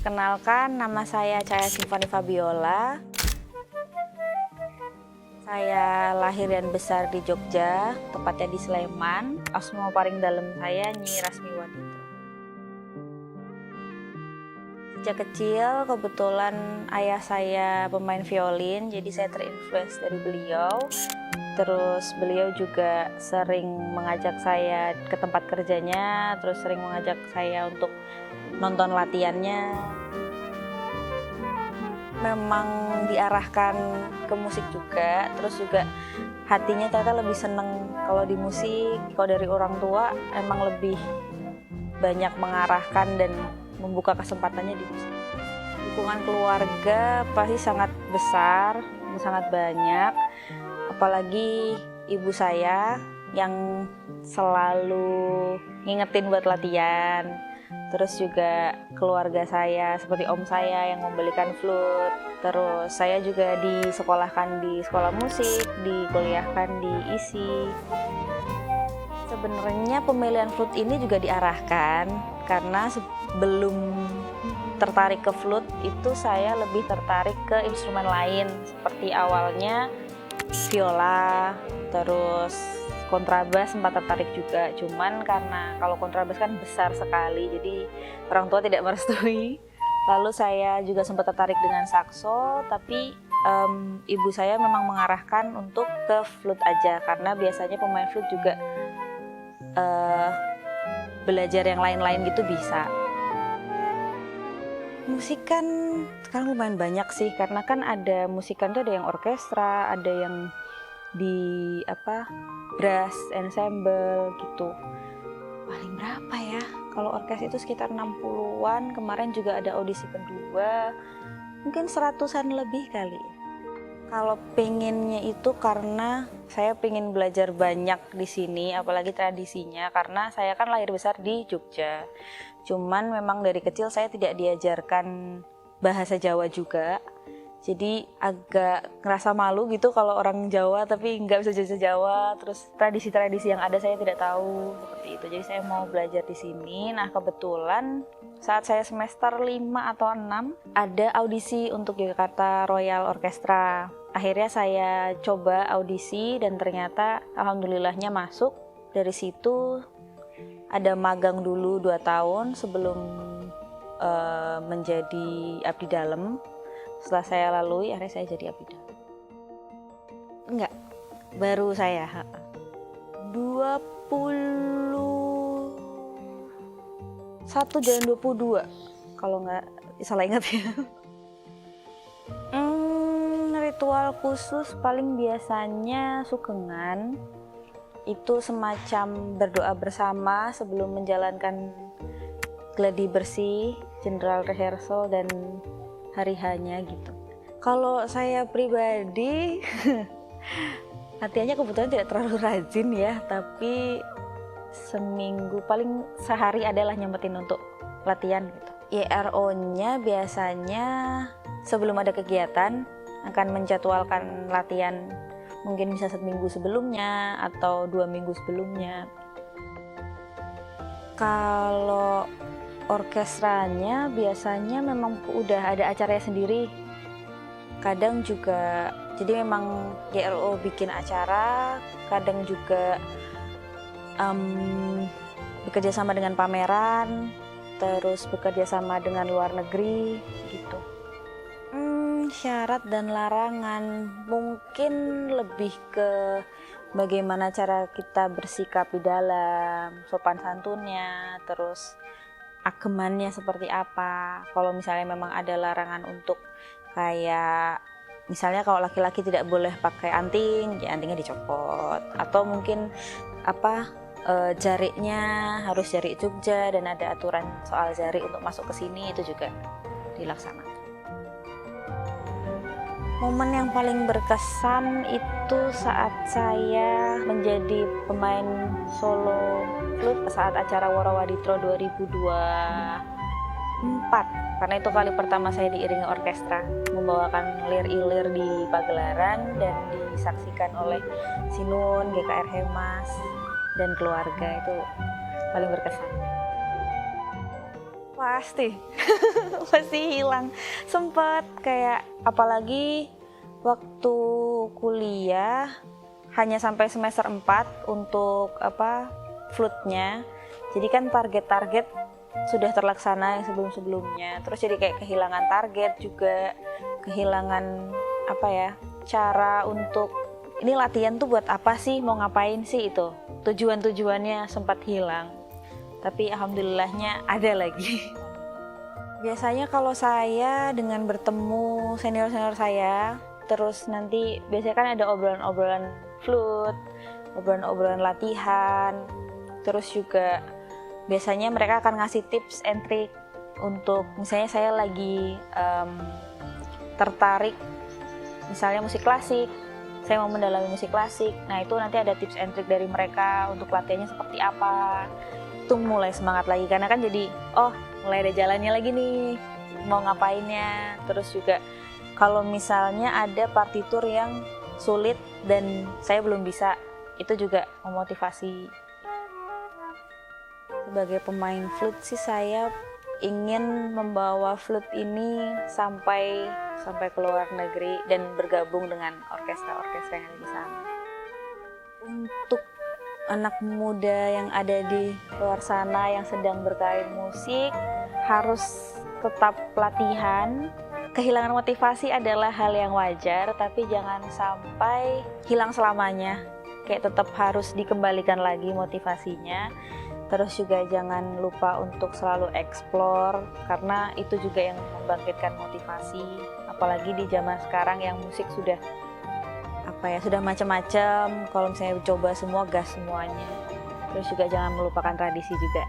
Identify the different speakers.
Speaker 1: Perkenalkan, nama saya Cahaya Simfoni Fabiola. Saya lahir dan besar di Jogja, tepatnya di Sleman. Asma paling dalam saya Nyi Rasmi Wadito. Sejak kecil kebetulan ayah saya pemain violin, jadi saya terinfluence dari beliau. Terus beliau juga sering mengajak saya ke tempat kerjanya, terus sering mengajak saya untuk nonton latihannya. Memang diarahkan ke musik juga, terus juga hatinya ternyata lebih seneng kalau di musik. Kalau dari orang tua emang lebih banyak mengarahkan dan membuka kesempatannya di musik. Dukungan keluarga pasti sangat besar, sangat banyak. Apalagi ibu saya yang selalu ngingetin buat latihan. Terus juga keluarga saya seperti om saya yang membelikan flute. Terus saya juga disekolahkan di sekolah musik, dikuliahkan di ISI. Sebenarnya pemilihan flute ini juga diarahkan karena sebelum tertarik ke flute itu saya lebih tertarik ke instrumen lain. Seperti awalnya viola, terus kontrabas sempat tertarik juga, cuman karena kalau kontrabas kan besar sekali, jadi orang tua tidak merestui. Lalu saya juga sempat tertarik dengan sakso, tapi ibu saya memang mengarahkan untuk ke flute aja, karena biasanya pemain flute juga belajar yang lain-lain gitu bisa. Musik kan sekarang lumayan banyak sih, karena kan ada musikan tuh ada yang orkestra, ada yang di brass ensemble gitu. Paling berapa ya? Kalau orkes itu sekitar 60-an, kemarin juga ada audisi kedua, mungkin 100-an lebih kali. Kalau pengennya itu karena saya pengen belajar banyak di sini, apalagi tradisinya, karena saya kan lahir besar di Jogja. Cuman memang dari kecil saya tidak diajarkan bahasa Jawa juga. Jadi agak ngerasa malu gitu kalau orang Jawa tapi nggak bisa bahasa Jawa. Terus tradisi-tradisi yang ada saya tidak tahu seperti itu. Jadi saya mau belajar di sini. Nah kebetulan saat saya semester 5 atau 6 ada audisi untuk Yogyakarta Royal Orchestra. Akhirnya saya coba audisi dan ternyata alhamdulillahnya masuk. Dari situ ada magang dulu 2 tahun sebelum menjadi abdi dalam. Setelah saya lalui, akhirnya saya jadi abdi dalam. Enggak, baru saya 21 dan 22 kalau nggak salah ingat ya. Ritual khusus paling biasanya sukengan. Itu semacam berdoa bersama sebelum menjalankan gladi bersih, general rehearsal, dan hari hanya gitu. Kalau saya pribadi latihannya kebetulan tidak terlalu rajin ya, tapi seminggu paling sehari adalah nyempetin untuk latihan gitu. YRO-nya biasanya sebelum ada kegiatan akan menjadwalkan latihan, mungkin bisa 1 minggu sebelumnya atau 2 minggu sebelumnya. Kalau orkestranya biasanya memang udah ada acaranya sendiri. Kadang juga, jadi memang YRO bikin acara, kadang juga bekerja sama dengan pameran, terus bekerja sama dengan luar negeri gitu. Syarat dan larangan mungkin lebih ke bagaimana cara kita bersikap di dalam, sopan santunnya, terus agemannya seperti apa. Kalau misalnya memang ada larangan untuk kayak misalnya kalau laki-laki tidak boleh pakai anting, ya antingnya dicopot. Atau mungkin jariknya harus jarik Jogja dan ada aturan soal jarik untuk masuk ke sini, itu juga dilaksanakan. Momen yang paling berkesan itu saat saya menjadi pemain solo flute saat acara Warawaditro 2024. Karena itu kali pertama saya diiringi orkestra, membawakan lir-ilir di pagelaran dan disaksikan oleh Sinun, GKR Hemas, dan keluarga. Itu paling berkesan. Pasti, pasti hilang. Sempet kayak apalagi waktu kuliah hanya sampai semester 4 untuk flute-nya. Jadi kan target-target sudah terlaksana yang sebelum-sebelumnya. Terus jadi kayak kehilangan target juga, kehilangan cara untuk ini latihan tuh buat apa sih, mau ngapain sih itu. Tujuan-tujuannya sempat hilang. Tapi alhamdulillahnya ada lagi. Biasanya kalau saya dengan bertemu senior-senior saya, terus nanti biasanya kan ada obrolan-obrolan flute, obrolan-obrolan latihan, terus juga biasanya mereka akan ngasih tips and trick untuk misalnya saya lagi tertarik misalnya musik klasik, saya mau mendalami musik klasik, nah itu nanti ada tips and trick dari mereka untuk latihannya seperti apa. Itu mulai semangat lagi karena kan jadi mulai ada jalannya lagi nih mau ngapainnya. Terus juga kalau misalnya ada partitur yang sulit dan saya belum bisa, itu juga memotivasi. Sebagai pemain flute sih saya ingin membawa flute ini sampai ke luar negeri dan bergabung dengan orkestra-orkestra yang ada di sana. Untuk anak muda yang ada di luar sana yang sedang berkarir musik harus tetap latihan. Kehilangan motivasi adalah hal yang wajar, tapi jangan sampai hilang selamanya. Kayak tetap harus dikembalikan lagi motivasinya. Terus juga jangan lupa untuk selalu explore, karena itu juga yang membangkitkan motivasi. Apalagi di zaman sekarang yang musik sudah macam-macam. Kalau misalnya coba semua, gas semuanya. Terus juga jangan melupakan tradisi juga.